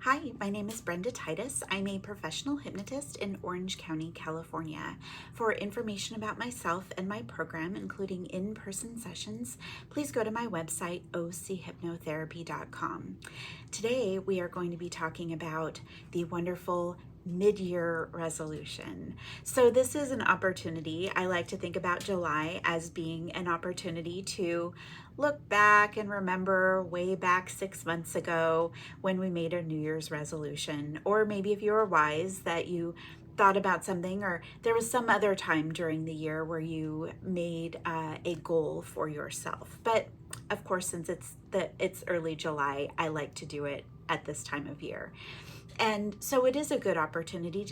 Hi, my name is Brenda Titus. I'm a professional hypnotist in Orange County, California. For information about myself and my program, including in-person sessions, please go to my website, ochypnotherapy.com. Today, we are going to be talking about the wonderful mid-year resolution. So this is an opportunity. I like to think about July as being an opportunity to look back and remember way back 6 months ago when we made a New Year's resolution, or maybe if you were wise that you thought about something, or there was some other time during the year where you made a goal for yourself. But of course, since it's early July, I like to do it at this time of year. And so it is a good opportunity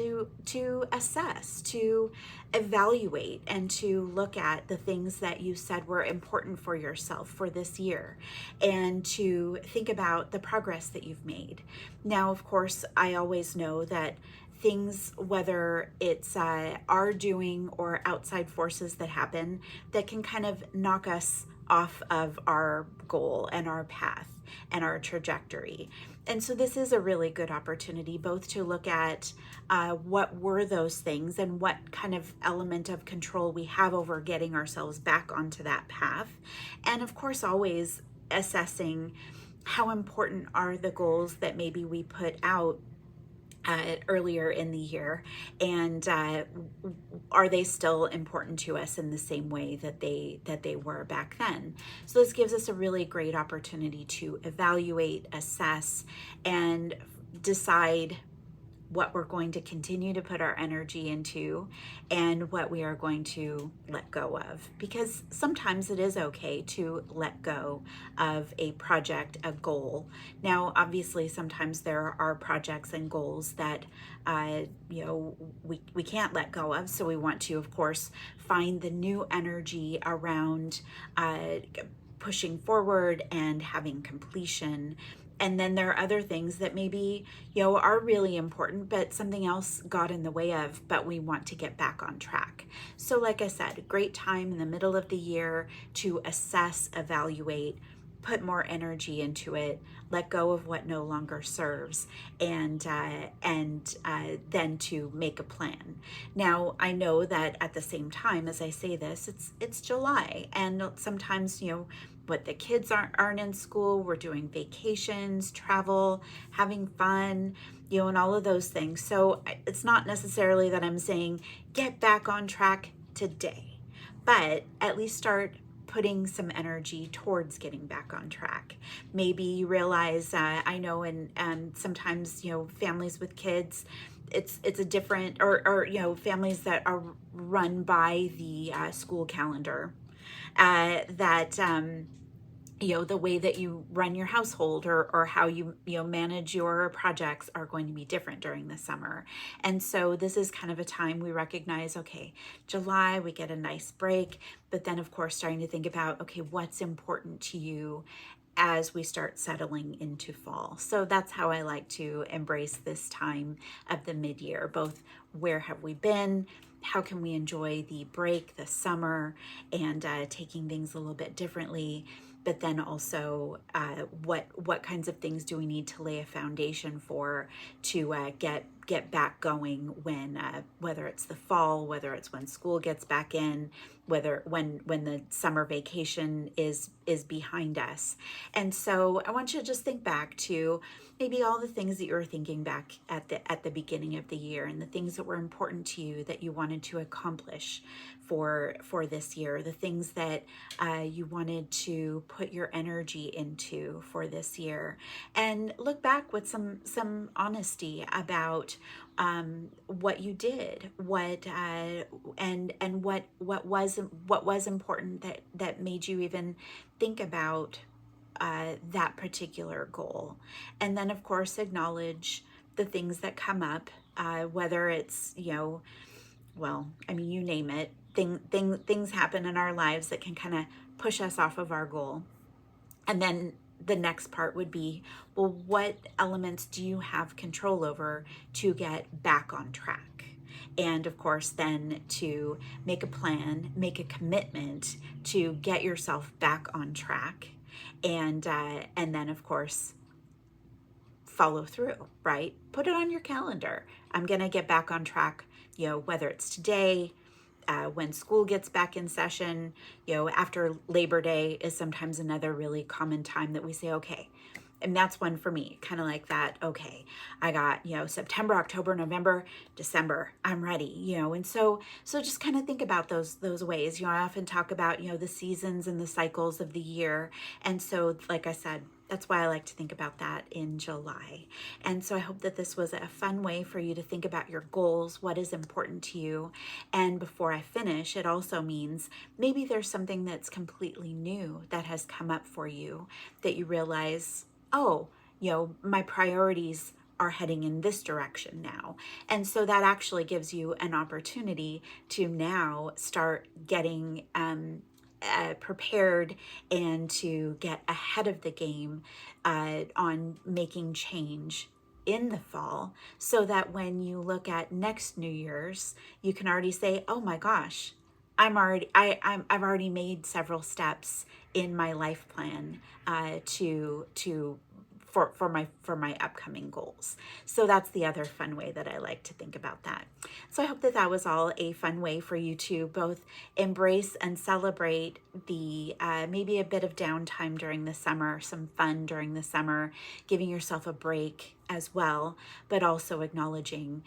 to assess, to evaluate, and to look at the things that you said were important for yourself for this year, and to think about the progress that you've made. Now, of course, I always know that things, whether it's our doing or outside forces that happen, that can kind of knock us off of our goal and our path and our trajectory. And so this is a really good opportunity both to look at what were those things and what kind of element of control we have over getting ourselves back onto that path. And of course, always assessing how important are the goals that maybe we put out earlier in the year, and are they still important to us in the same way that they were back then. So this gives us a really great opportunity to evaluate, assess, and decide what we're going to continue to put our energy into and what we are going to let go of. Because sometimes it is okay to let go of a project, a goal. Now, obviously, sometimes there are projects and goals that we can't let go of. So we want to, of course, find the new energy around pushing forward and having completion. And then there are other things that maybe, are really important, but something else got in the way of, but we want to get back on track. So like I said, great time in the middle of the year to assess, evaluate, put more energy into it, let go of what no longer serves, and then to make a plan. Now, I know that at the same time as I say this, it's July, and sometimes but the kids aren't in school. We're doing vacations, travel, having fun, and all of those things. So it's not necessarily that I'm saying get back on track today, but at least start putting some energy towards getting back on track. Maybe you realize, I know, and sometimes, families with kids, it's a different, or families that are run by the school calendar, that the way that you run your household, or how you manage your projects are going to be different during the summer. And so this is kind of a time we recognize, okay, July, we get a nice break, but then of course starting to think about, okay, what's important to you as we start settling into fall. So that's how I like to embrace this time of the mid-year, both where have we been, how can we enjoy the break, the summer, and taking things a little bit differently, but then also what kinds of things do we need to lay a foundation for to get back going when whether it's the fall, whether it's when school gets back in, whether when the summer vacation is behind us. And so I want you to just think back to maybe all the things that you were thinking back at the beginning of the year, and the things that were important to you that you wanted to accomplish for this year, the things that you wanted to put your energy into for this year, and look back with some honesty about what you did, what and what was important that made you even think about that particular goal. And then of course acknowledge the things that come up, whether it's well, I mean, you name it, things happen in our lives that can kind of push us off of our goal. And then the next part would be, well, what elements do you have control over to get back on track? And of course, then to make a plan, make a commitment to get yourself back on track. And then, of course, follow through, right? Put it on your calendar. I'm going to get back on track, whether it's today, when school gets back in session, after Labor Day is sometimes another really common time that we say, okay, and that's one for me, kind of like that. Okay, I got, September, October, November, December, I'm ready, and so just kind of think about those ways. I often talk about, the seasons and the cycles of the year. And so, like I said, that's why I like to think about that in July. And so I hope that this was a fun way for you to think about your goals, what is important to you. And before I finish, it also means maybe there's something that's completely new that has come up for you that you realize, oh, my priorities are heading in this direction now. And so that actually gives you an opportunity to now start getting prepared and to get ahead of the game on making change in the fall, so that when you look at next New Year's, you can already say, oh my gosh, I've already made several steps in my life plan for my upcoming goals. So that's the other fun way that I like to think about that. So I hope that was all a fun way for you to both embrace and celebrate the maybe a bit of downtime during the summer, some fun during the summer, giving yourself a break as well, but also acknowledging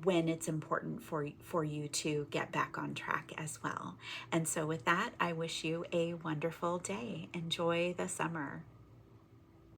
when it's important for you to get back on track as well. And so with that, I wish you a wonderful day. Enjoy the summer.